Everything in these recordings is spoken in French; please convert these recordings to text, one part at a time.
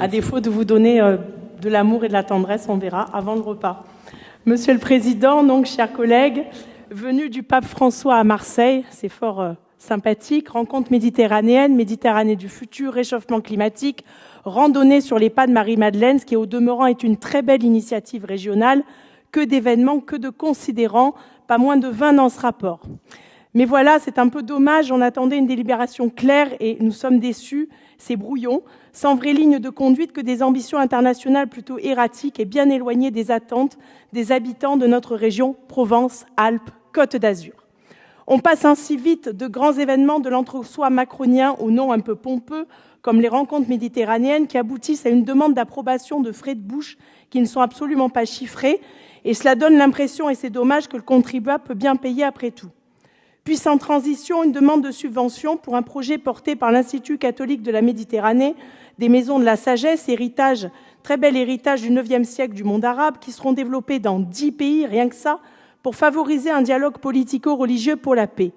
À défaut de vous donner de l'amour et de la tendresse, on verra avant le repas. Monsieur le Président, donc, chers collègues, venue du pape François à Marseille, c'est fort sympathique, rencontre méditerranéenne, Méditerranée du futur, réchauffement climatique, randonnée sur les pas de Marie-Madeleine, ce qui au demeurant est une très belle initiative régionale, que d'événements, que de considérants, pas moins de 20 dans ce rapport. Mais voilà, c'est un peu dommage, on attendait une délibération claire et nous sommes déçus, c'est brouillon, sans vraie ligne de conduite que des ambitions internationales plutôt erratiques et bien éloignées des attentes des habitants de notre région Provence-Alpes-Côte d'Azur. On passe ainsi vite de grands événements de l'entre-soi macronien au nom un peu pompeux, comme les rencontres méditerranéennes qui aboutissent à une demande d'approbation de frais de bouche qui ne sont absolument pas chiffrés, et cela donne l'impression, et c'est dommage, que le contribuable peut bien payer après tout. Puis sans transition, une demande de subvention pour un projet porté par l'Institut catholique de la Méditerranée, des Maisons de la Sagesse, très bel héritage du IXe siècle du monde arabe, qui seront développés dans 10 pays, rien que ça, pour favoriser un dialogue politico-religieux pour la paix.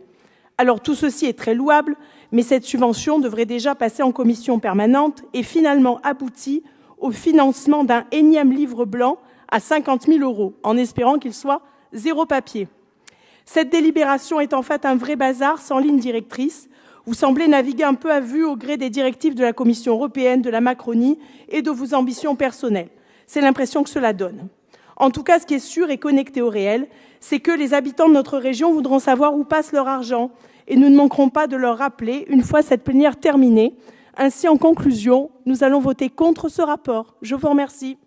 Alors tout ceci est très louable, mais cette subvention devrait déjà passer en commission permanente et finalement aboutir au financement d'un énième livre blanc à 50 000 €, en espérant qu'il soit zéro papier. Cette délibération est en fait un vrai bazar sans ligne directrice. Vous semblez naviguer un peu à vue au gré des directives de la Commission européenne, de la Macronie et de vos ambitions personnelles. C'est l'impression que cela donne. En tout cas, ce qui est sûr et connecté au réel, c'est que les habitants de notre région voudront savoir où passe leur argent et nous ne manquerons pas de leur rappeler une fois cette plénière terminée. Ainsi, en conclusion, nous allons voter contre ce rapport. Je vous remercie.